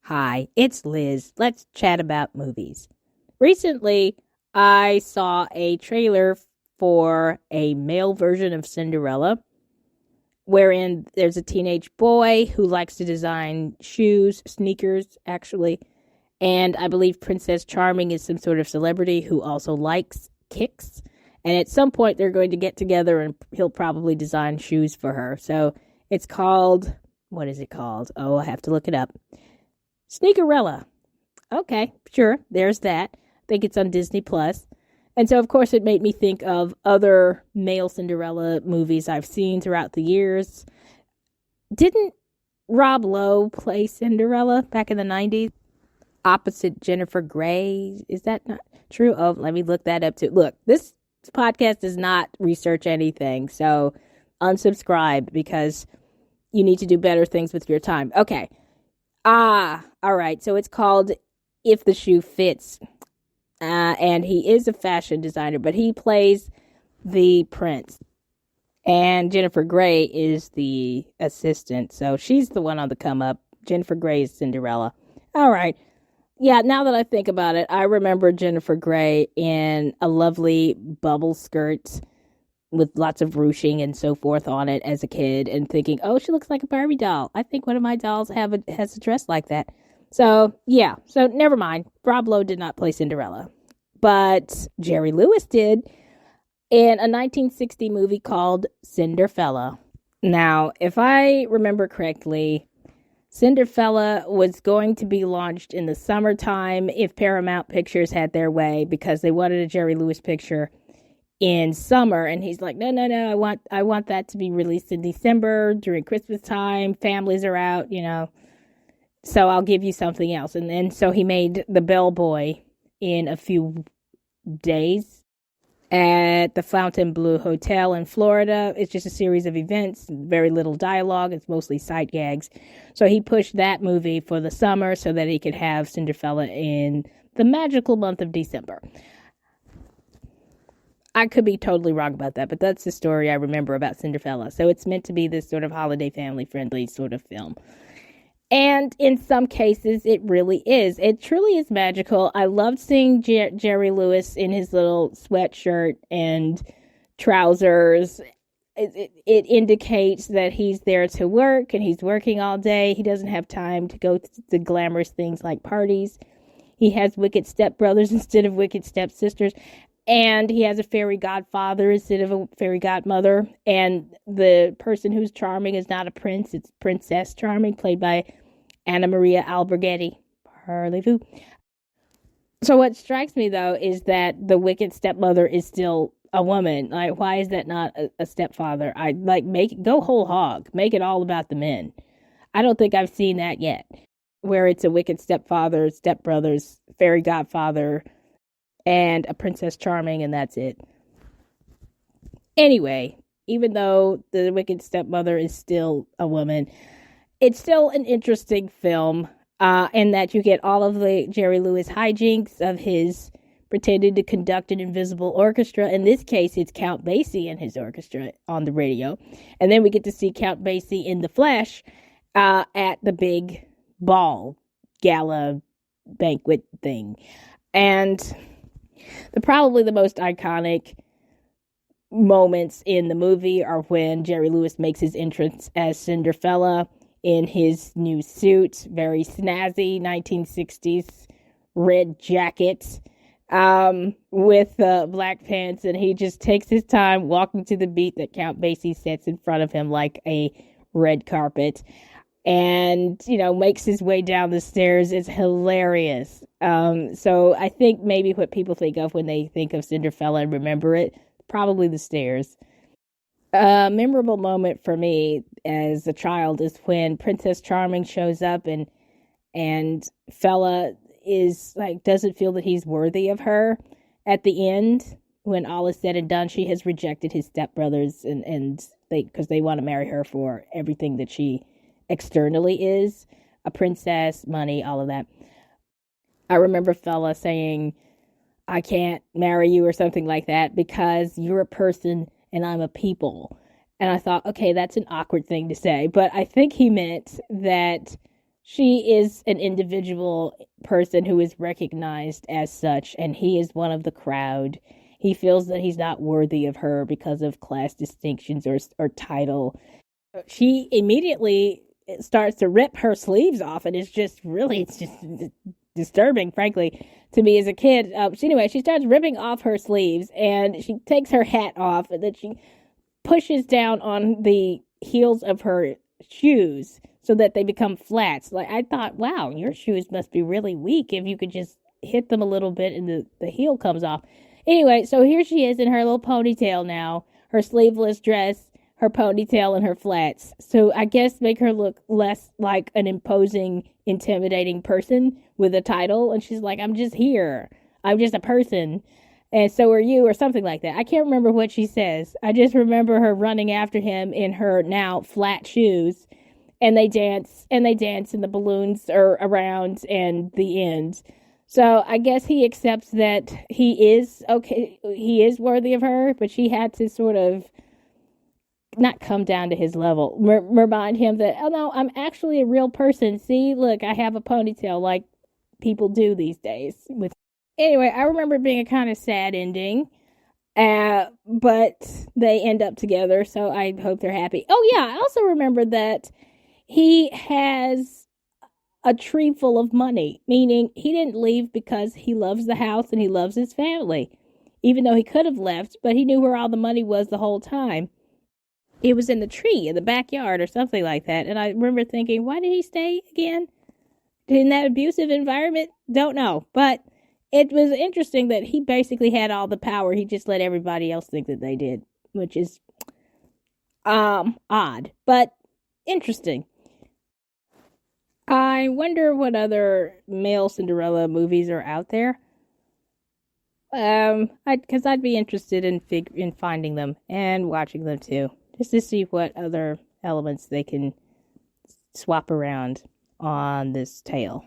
Hi, it's Liz. Let's chat about movies. Recently, I saw a trailer for a male version of Cinderella, wherein there's a teenage boy who likes to design shoes, sneakers, actually. And I believe Princess Charming is some sort of celebrity who also likes kicks. And at some point, they're going to get together and he'll probably design shoes for her. So it's called, what is it called? Oh, I have to look it up. Sneakerella. Okay, sure. There's that. I think it's on Disney Plus. And so, of course, it made me think of other male Cinderella movies I've seen throughout the years. Didn't Rob Lowe play Cinderella back in the 90s? Opposite Jennifer Grey? Is that not true? Oh, let me look that up too. Look, this podcast does not research anything. So unsubscribe because you need to do better things with your time. Okay. All right. So it's called If the Shoe Fits. And he is a fashion designer, but he plays the prince. And Jennifer Grey is the assistant. So she's the one on the come up. Jennifer Grey is Cinderella. All right. Yeah, now that I think about it, I remember Jennifer Grey in a lovely bubble skirt with lots of ruching and so forth on it as a kid and thinking, oh, she looks like a Barbie doll. I think one of my dolls has a dress like that. So, yeah. So, never mind. Rob Lowe did not play Cinderella. But Jerry Lewis did in a 1960 movie called Cinderfella. Now, if I remember correctly, Cinderfella was going to be launched in the summertime if Paramount Pictures had their way because they wanted a Jerry Lewis picture in summer, and he's like, no, I want that to be released in December during Christmas time. Families are out, so I'll give you something else. And then so he made The Bellboy in a few days at the Fontainebleau Hotel in Florida. It's just a series of events, very little dialogue. It's mostly sight gags. So he pushed that movie for the summer so that he could have Cinderella in the magical month of December. I could be totally wrong about that, but that's the story I remember about Cinderella. So it's meant to be this sort of holiday family-friendly sort of film. And in some cases, it really is. It truly is magical. I loved seeing Jerry Lewis in his little sweatshirt and trousers. It indicates that he's there to work and he's working all day. He doesn't have time to go to glamorous things like parties. He has wicked stepbrothers instead of wicked stepsisters. And he has a fairy godfather instead of a fairy godmother. And the person who's charming is not a prince. It's Princess Charming, played by Anna Maria Alberghetti. Parlez-vous. So what strikes me, though, is that the wicked stepmother is still a woman. Like, why is that not a stepfather? Go whole hog. Make it all about the men. I don't think I've seen that yet, where it's a wicked stepfather, stepbrothers, fairy godfather, and a Princess Charming, and that's it. Anyway, even though the wicked stepmother is still a woman, it's still an interesting film in that you get all of the Jerry Lewis hijinks of his pretending to conduct an invisible orchestra. In this case, it's Count Basie and his orchestra on the radio. And then we get to see Count Basie in the flesh at the big ball gala banquet thing. And probably the most iconic moments in the movie are when Jerry Lewis makes his entrance as Cinderella in his new suit, very snazzy 1960s red jacket with black pants, and he just takes his time walking to the beat that Count Basie sets in front of him like a red carpet. And, makes his way down the stairs. It's hilarious. So I think maybe what people think of when they think of Cinderella and remember it, probably the stairs. A memorable moment for me as a child is when Princess Charming shows up and Fella is doesn't feel that he's worthy of her at the end. When all is said and done, she has rejected his stepbrothers and because they want to marry her for everything that she externally is, a princess, money, all of that. I remember Fella saying, I can't marry you or something like that because you're a person and I'm a people. And I thought, okay, that's an awkward thing to say. But I think he meant that she is an individual person who is recognized as such, and he is one of the crowd. He feels that he's not worthy of her because of class distinctions or title. She immediately starts to rip her sleeves off, and it's just disturbing, frankly, to me as a kid. So anyway, she starts ripping off her sleeves, and she takes her hat off, and then she pushes down on the heels of her shoes so that they become flats. Like, I thought, wow, your shoes must be really weak if you could just hit them a little bit and the heel comes off. Anyway, so here she is in her little ponytail now, her sleeveless dress, her ponytail, and her flats. So I guess make her look less like an imposing, intimidating person with a title. And she's like, I'm just here. I'm just a person. And so are you, or something like that. I can't remember what she says. I just remember her running after him in her now flat shoes. And they dance, and the balloons are around, and the end. So I guess he accepts that he is okay. He is worthy of her, but she had to sort of not come down to his level. Remind him that, oh no, I'm actually a real person. See, look, I have a ponytail like people do these days. Anyway, I remember it being a kind of sad ending. But they end up together, so I hope they're happy. Oh yeah, I also remember that he has a tree full of money, meaning he didn't leave because he loves the house and he loves his family, even though he could have left, but he knew where all the money was the whole time. It was in the tree in the backyard or something like that. And I remember thinking, why did he stay again in that abusive environment? Don't know. But it was interesting that he basically had all the power. He just let everybody else think that they did, which is odd, but interesting. I wonder what other male Cinderella movies are out there. Because I'd be interested in finding them and watching them too, just to see what other elements they can swap around on this tale.